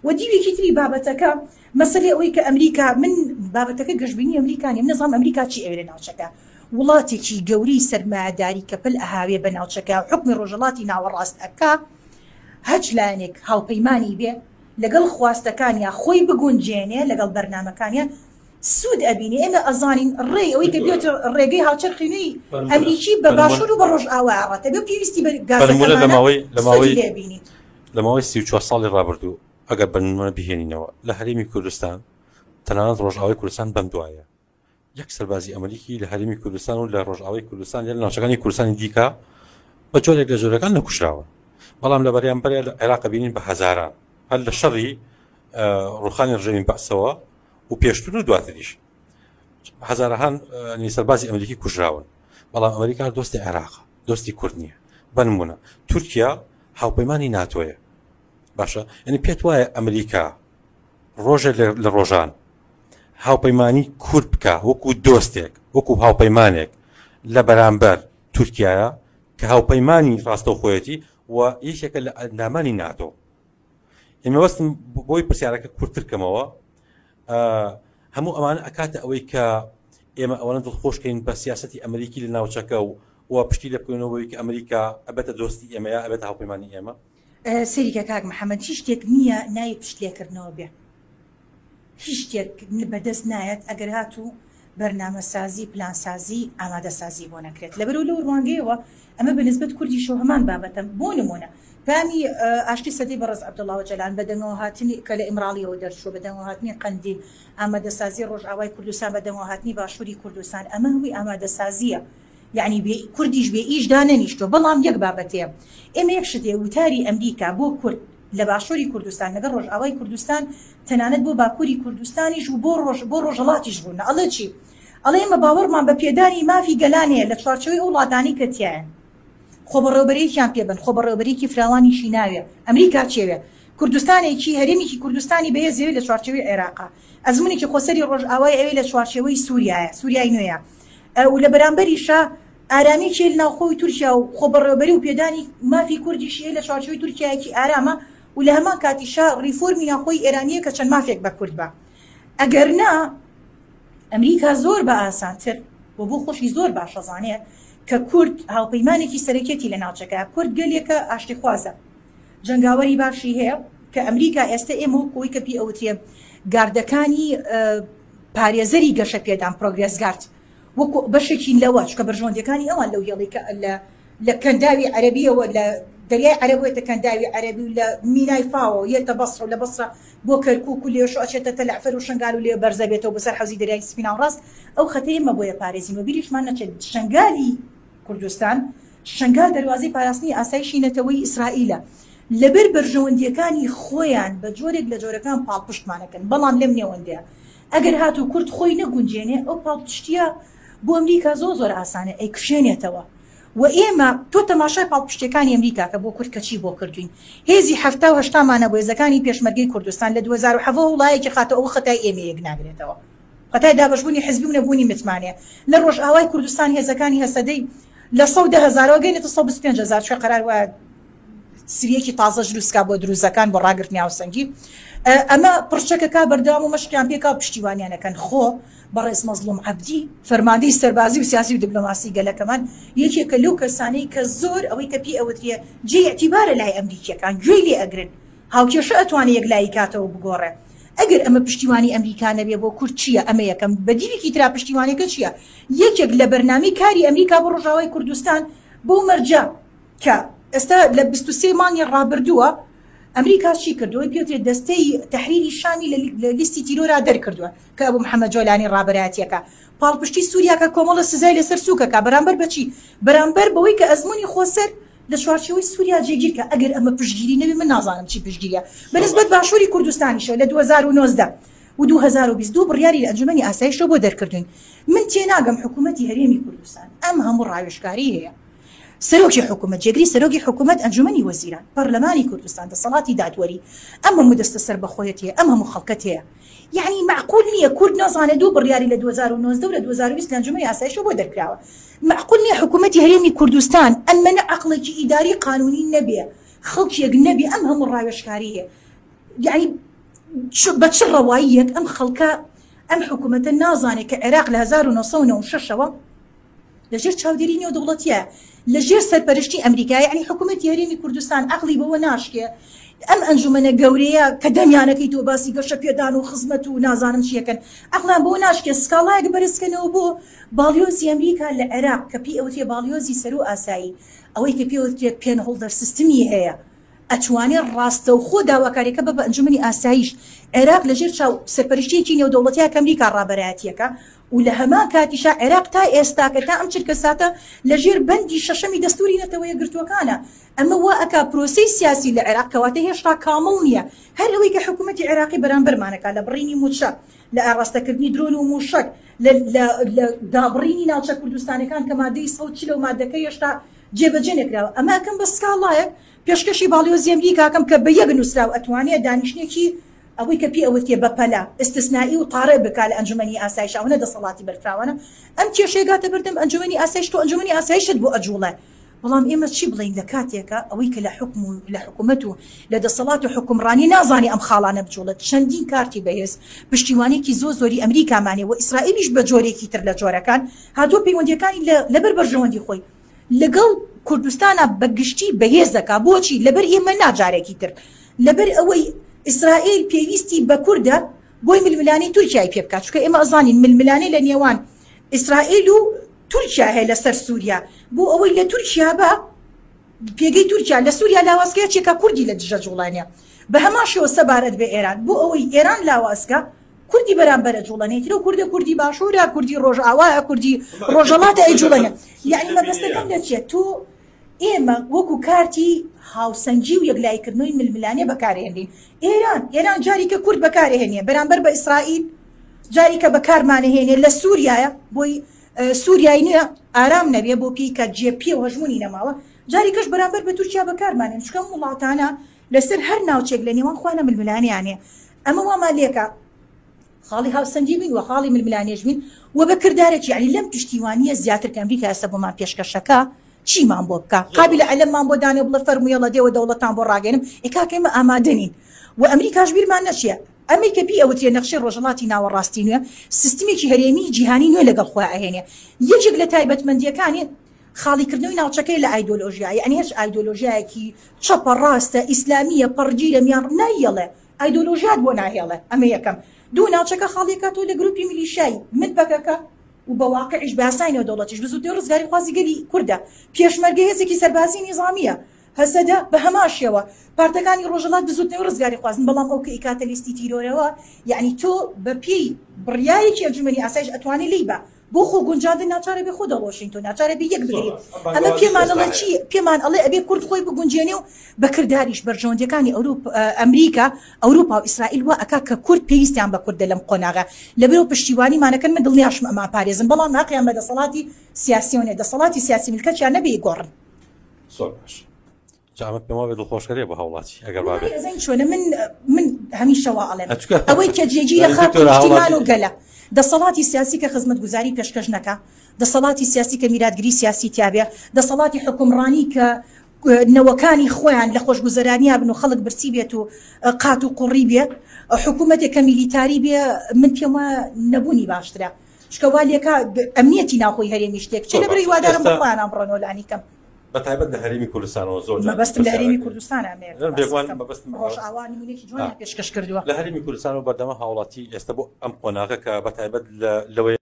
و دیوێکی تری بابەتەکە مەسەلەی ئەوەی کە ئەمریکا من بابەتەکە گەشتبینی ئەمریکانی نەزانم ئەمریکا چی ئەوێ لە ناوچەکە وڵاتێکی گەورەی سەرمایەداری کە پل ئەهاوێ بە ناوچەکە حکمی ڕۆژهەڵاتی ناوەڕاست ئەکا هەچ لایەنێک هاوپەیمانی بێ لەگەڵ خواستەکانیان خۆی بگونجێنێ لەگەڵ بەرنامەکانیان سوود ئەبینێ ئێمە ئەزانین ڕێ ئەوەی کە بێت ڕێگەی هاوچەرخینەی ئەمریکی بە باشوور و بە ڕۆژ ئاوا ڕاتە بێ پێویستی بە گازەکەمانە لە ماوەی 34 ساڵی ڕابردوو ئەگەر بنمونە بهێنینەوە لە هەرێمی کوردستان تەنانەت ڕۆژئاوای کوردستان بەم دوایە یەک سەربازی ئەمریکی لە هەرێمی کوردستان و لە ڕۆژئاوای کوردستان لە ناوچەکانی کوردستانی دیکە بە جۆرێک لە جۆرەکان نەکوشراوە بەڵام لە بەریانبەر لە عێراق بینین بە هەزاران هەر لە شەڕی ڕوخانی ڕژێمی بەعسەوە و پێشتر و دواتریش هەزارەهان سەربازی ئەمریکی کوژراون بەڵام ئەمریکا دۆستی عێراق دۆستی کورد نییە بنمونە تورکیا هاوپەیمانی ناتۆیە باشە یعنی پێت وایە ئەمریکا ڕۆژێک لە ڕۆژان هاوپەیمانی کورد بکە وەکو دۆستێک وەکو هاوپەیمانێک لە بەرامبەر تورکیایە کە هاوپەیمانی ڕاستەوخۆیەتی و یەکێکە لە ئەندامانی ناتۆ ئێمە وەستم بۆی پرسیارەکە کورتترکەمەوە هەموو ئەمانە ئەکاتە ئەوەی کە ئێمە ئەوەنە دڵخۆشکەین بە سیاسەتی ئەمریکی لە ناوچەکە و پشتی لە بکەینەوەی کە ئەمریکا ئەبێتە دۆستی ئێمەیە ئەبێتە هاوپەیمانی ئێمە سەریکە کاک محەممەد هیچ شتێک نییە نایە پشتلێکردنەوە بێ هیچ شتێک بەدەست نایەت ئەگەر هاتوو بەرنامەسازی پلانسازی ئامادەسازی بۆ نەکرێت لەبەرەوە لەو ڕوانگەیەوە ئەمە بەنسبەت کوردی شۆ هەمان بابەتە بۆ نمونە پامی ئاشتی سەدەی بەڕێز عەبدوڵڵاوە جەلان بەدەمەوە هاتنی کە لە ئیمراڵیەوە دەرچووە بەدەمەوە هاتنی قەندیل ئامادەسازی ڕۆژئاوای کوردستان بەدەمەوە هاتنی باشووری کوردستان ئەمە هەمووی ئامادەسازیە یعنی کوردیش بێ ئیشدا نەنیشتۆ بەڵام یەک بابەتەیە ئێمە یەک شتێ وتاری ئەمریکا بۆ کورد لە باشووری کوردستان لەگەڵ ڕۆژئاوای کوردستان تەنانەت بۆ باکووری کوردستانیش و بۆ ڕۆژهەڵاتیش بوون ئەڵێ چی ئەڵێ ئێمە باوەڕمان بە پێدانی مافی گەلانەیە لە چوارچەوەی ئەو وڵاتانی کە تیایە خۆ بەڕێوەبەرێکیان پێ بن خۆ بەڕێوەبەرێکی فراوانیشی ناوێ ئەمریکا چێوێ کوردستانێکی هەرێمێکی کوردستانی بەیە زێوی لە چوارچەوەی عێراقا ئەزمونێکی خۆسەری ڕۆژئاوای ئەوەی لە چوارچەوەی سووریایە سووریای نوێیە و لە بەرامبەریشە ئارامی چێل ناوخۆی تورکیا و خۆ بەڕێوەبەری و پێدانی مافی کوردیشیە لە چوارچەوەی تورکیایەکی ئارامە و لە هەمان کاتیشا ڕیفۆرمی ناوخۆی ئێرانیە کە چەند مافێک بە کورد بە ئەگەر نا ئەمریکا زۆر بە ئاسانتر و بۆ خۆشی زۆر باشەزانێت کە کورد هاوپەیمانێکی سەرەکێتی لە ناوچەکە کورد گەلێکە ئاشتی خوازە جەنگاوەری باشی هەیە کە ئەمریکا ئێستا ئێمە وەکەوەی کە پێی ئەوترێ گاردەکانی پارێزەری گەشە پێدان پرۆگرێسگارد وەکو بەشێکی لەوە چکە بەرژۆندەکانی ئەوان لەو هێڵی کە لە کەنداوی عەرەبیەوە لە دەریای عەرەبێتە کەنداوی عەرەبی و لە مینای فاوە یێتە بەسڕ و لە بەسڕە بۆ کەرکووک و لێشۆ ئەچێتە تەلعفەر و شنگال و لێ بەرزە بێتەوە بەسەر حەوزی دەریای سپینا و ڕاست ئەو خەتەی ئێمە بۆیە پارێزین و بیریشمان نەچێت شنگالی کوردستان شنگال دەواازەی پاراستنی ئاسایشی نەتەوەی ئیسرائیلە لەبەر بەرژەوەندیەکانی خۆیان بە جۆرێک لە جۆرەکان پاڵپشتمانەکەن بەڵام لەم نێوەندەیە ئەگەر هاتوو کورد خۆی نەگونجێنێ ئەو پاڵپشتیە بۆ ئەمریکا زۆر ئاسانە ئەی کشێنێتەوە و ئێمە تۆ تەماشای پاڵپشتەکانی ئەمریکا کە بۆ کورد کەچی بۆ کردوین هێزی 1970مانە بۆ هێزەکانی پێشمەرگەی کوردستان لە 2007 وڵایەکی خاتە ئەو خەتای ئێمە یەک ناگرێتەوە خەتای دابەشبوونی حزبی و نەبوونی متمانێ لە ڕۆژئاوای کوردستان هێزەکانی هەسەدەی لە 110,000 گەینێتە 125,000 شوێ قەرار وایە سریەکی تازە دروستکا بۆ دروستەکان بۆ ڕاگرتنی هاوسەنگی ئەمە پرچەکەکە بەردەوام و مەشقیان پێکا پشتیوانیانەکەن خۆ بەڕێز مەزلوم عەبدی فەرماندەی سەربازی و سیاسی و دیپلۆماسی گەلەکەمان یەکێکە لەو کەسانەی کە زۆر ئەوەی کە پێی ئەوترێ جێ ئەتیبارە لای ئەمریکیەکان گوێی لێ ئەگرن هاوکێشە ئەتوانێت یەکلایی کاتەوە بگۆڕێ ئەگەر ئەمە پشتیوانی ئەمریکا نەبێ بۆ کورد چییە ئەمە یەکەم بەدیوێکی ترا پشتیوانەکە چییە یەکێک لە بەرنامەی کاری ئەمریکا بۆ ڕۆژاوای کوردستان بۆ مەرجە کە ئێستا لە 23 مانگی ڕابردووە ئەمریکا چی کردووە پێوترێت دەستەی تەحریری شامی لە لیستی تیرۆرا دەرکردووە کە ئەبوو محەممەد جۆلانی ڕابەرایەتیەکە پاڵپشتی سووریا کە کۆمەڵە سزای لەسەر سووکەکە بەرامبەر بەچی بەرامبەر بەوەی کە ئەزمموی خۆسەر لە چوارچەوەی سووریا جێگیرکە ئەگەر ئەمە پشتگیری نەبێ من نازانم چی پشتگیریە بەنسبەت باشووری کوردستانیشەوە لە 2019 و 2022 بڕیاری لە ئەنجومەنی ئاسایشەوە بۆ دەرکردوین من تێناگەم حکوومەتی هەرێمی کوردستان ئەم هەموو ڕاوێژکاری هەیە سەرۆکی حکوومەت جێگری سەرۆکی حکوومەت ئەنجومەنی وەزیران پەرلەمانی کوردستان دەسەڵاتی دادوەری ئەم هەموو دەستە سەر بەخۆیەت هەیە ئەم هەموو خەڵکەت هەیە یعنی معقول نییە کورد نازانێت دوو بڕیاری لە 2019 و لە 2020 لە ئەنجومەنی ئاسایشەوە بۆ دەرکراوە معقول نییە حکوومەتی هەرێمی کوردستان ئەمەنە عەقڵێکی ئیداری قانونی نەبێ خەڵکیەک نەبێ ئەم هەموو ڕاوێژکاری هەیە یعنی بە چ ڕەواییەک ئەم خەڵکە ئەم حکوومەتە نازانێت کە عێراق لە 1996ەوە لەژێر چاودێری نێودەوڵەتیە لەژێر سەرپەرشتی ئەمریکای یعنی حکوومەتی هەرێمی کوردستان عەقڵی بەوە ناشکێ ئەم ئەنجومەنە گەورەیە کە دەمیانەکەی تۆ باسی گەشە پێدان و خزمەت و نازانم چیەکەن عەقڵیان بەوە ناشکێ سکاڵایەک بەرزکەنەوە بۆ باڵیۆزی ئەمریکا لە عێراق کە پێی ئەوتێ باڵیۆزی سەر و ئاسایی ئەوەی کە پێوترێت پێنهۆڵدەر سیستمی هەیە ئەتوانێت ڕاستە و خۆ داواکاریەکە بە ئەنجومەنی ئاساییش عێراق لەژێر چاو سەرپەرشتیەکی نێودەوڵەتیە کە ئەمریکا ڕابەرایەتیەکە و لە هەمان کاتیشا عێراق تا ئێستا کە تا ئەم چرکە ساتە لەژێر بەندی شەشەمی دەستوری نەتەوەیە گرتوەکانە ئەمە وا ئەکا پرۆسەی سیاسی لە عێراق کەواتە هێشتا کامڵ نییە هەر ئەوەی کە حکوومەتی عێراقی بەرامبەرمانەکە لە بڕینی موچەک لە ئاڕاستەکردنی درۆن و موشک لە دابڕینی ناوچە کوردستانەکان کە مادەی 140 و مادەکە هێشتا جێبەجێ نەکراوە ئەماکەم بە سکاڵایەک پێشکەشی باڵیۆزی ئەمریکاکەم کە بە یەک نووسراو ئەتوانێت دانیشتێکی ئەوەی کە پێ ئەوەتێ بەپەلا ئستثنایی و تاڕێ بکا لە ئەنجومەنی ئاسایش ئەوە دەسەڵاتی بەرفراوانە ئەم کێشەیەگاتە بردم ئەنجومەنی ئاسایش تۆ ئەنجومەنی ئاسایشت بۆ ئەجوڵە بەڵام ئێمە چی بڵین لە کاتێکە ئەوەی کە لە حکوومەت و لە دەسەڵات و حکومڕانی نازانی ئەم خاڵانە بجوڵێت چەندین کارتی بەهێز پشتیوانێکی زۆری ئەمریکامانێ و ئیسرائیلیش بە جۆرێکی تر لە جۆرەکان هاتووە پەیوەندیەکانی لەبەر بەرژەوەندی خۆی لەگەڵ کوردستانە بەگشتی بەهێز دەکا بۆچی لەبەر ئێمە ناجارێکی تر لەبەر ئەوەی ئیسرائیل پێویستی بە کووردە بۆی ململانی تورکیای پێ بکات چونکە ئێمە ئەزانین ململانەی لە نێوان ئیسرائیل و تورکیا هەیە لەسەر سووریا بۆ ئەوەی لە تورکیا بە پێگەی تورکیا لە سووریا لاوازکەیە چێکە کوردی لە دژە جوڵانیە بە هەمان شێوە سەبارەت بە ئێران بۆ ئەوەی ئێران لاوازکە کوردی بەرامبەرە جوڵەنێتەوە کوردە کوردی باشوورە کوردی ڕۆژئاوایە کوردی ڕۆژەڵاتە ئەیجوڵەنە یعنی مەبەستەکەم لەچێت تۆ ئێمە وەکو کارتی هاوسەنگی و یەکلایکردنەوەی ململانێ بەکارهێنین ئێران جاریکە کورد بەکارهێنێ بەرامبەر بە ئیسرائیل جاریکە بەکارمانەهێنێ لە سووریایە بۆی سووریای نییە ئارام نەبێ بۆ پێی کە جێپی و هەژمونی نەماوە جاریکەش بەرامبەر بە تورکیا بەکارمانێن چکەم وڵاتانە لەسەر هەر ناوچێک لە نێوان خوانە ململانیانێ ئەمە وامان لێکە خاڵی هاوسەنگی بین و خاڵی ململانێژ بین و بە کردارێکی علی لەم پشتیوانیە زیاتر کە ئەمریکا ئێستا بۆمان پێشکەشەکە چیمان بۆ بکە قابل عەلەممان بۆ دانێ بڵێ فەرموویەڵە دێوە دەوڵەتان بۆ ڕاگەنم ئێکاکەمە ئامادەنین و ئەمریکاش بیرمان نەچیە ئەمریکا پێی ئەوترێ نەخشەی ڕۆژهەڵاتی ناوەڕاستی نوێ سیستمێکی هەرێمی جیهانی نوێ لەگەڵ خۆی ئەهێنێ یەکێک لە تایبەتمەندیەکانی خاڵیکردنەوەی ناوچەکەی لە ئایدۆلۆژیای یعنی هیچ ئایدۆلۆژیایەکی چەپە ڕاستە ئیسلامیە پەرگیرە میان نایەڵێ ئایدۆلۆژیات بۆ ناهێڵێ ئەمە یەکەم دوو ناوچەکە خاڵیەکاتەوە لە گروپی میلیشایی متبەکەکە و بە واقعیش باساینەوە دەوڵەتیش بزووتێ ڕزگاری خوازی گەلی کووردە پێشمەرگە هێزێکی سەربازی نیزامیە هەسەدە بە هەماشەوە پارتەکانی ڕۆژهەڵات بزووتنەوە ڕزگاری خوازن بەڵام ئەو کە ئیکاتە لیستی تیرۆرەوە یعنی تۆ بە پێی بڕیایەکی ئەنجومەنی ئاسایش ئەتوانی لی بە بۆ خۆ گونجاندن ناچارە بێ خۆ دەڵۆشین تۆ ناچارە بێ یەک بگریت ئەمە پێمانەڵە چی پێمان ئەڵێ ئەبێ کورد خۆی بگونجێنێ و بەکرداریش بەرژەوەندەکانی ئەمریکا ئەوروپا و ئیسرائیل وا ئەکا کە کورد پێویستیان بە کوردە لەم قۆناغا لەبەرەوە پشتیوانیمانەکەن من دڵنیاشم ئەما پارێزن بەڵام ناقیان بە دەسەڵاتی سیاسیۆنێ دەسەڵاتی سیاسی ملکەتیان نەبێ گۆڕن زۆر باش جامت پێما بێ دڵخۆشکەرێ بە هەوڵاتی ئەگەر بابێ چۆنە من هەمیشەوە ئەڵێم ئەوەی کە جێگی لە خاک پشتیوان و گەلە دەسەڵاتی سیاسی کە خزمەتگوزاری پێشکەش نەکا دەسەڵاتی سیاسی کە میراتگری سیاسی تیابێ دەسەڵاتی حکومڕانی کە نەوەکانی خۆیان لە خۆشگوزەرانیا بن و خەڵک برسی بێت و قات و قوڕی بێت حکوومەتێک کە میلیتاری بێ من پێم وایە نەبوونی باشترە چکەوا لێکا ئەمنیەتی ناخۆی هەرێمی شتێک چ لەبەر هیوادارم بەخۆیان ئەمڕۆنەوە لانی کەم بەتایبەت لە هەرێمی کوردستانەوە زۆر مەبەستم لە هەرێمی کوردستانە ڕۆژئاوا نمونێکی جوان پێشکەش کردووە لە هەرێمی کوردستان و بەردەمە هاوڵاتی ئێستا بۆ ئەم قۆناغە کە بەتایبەت لەوەی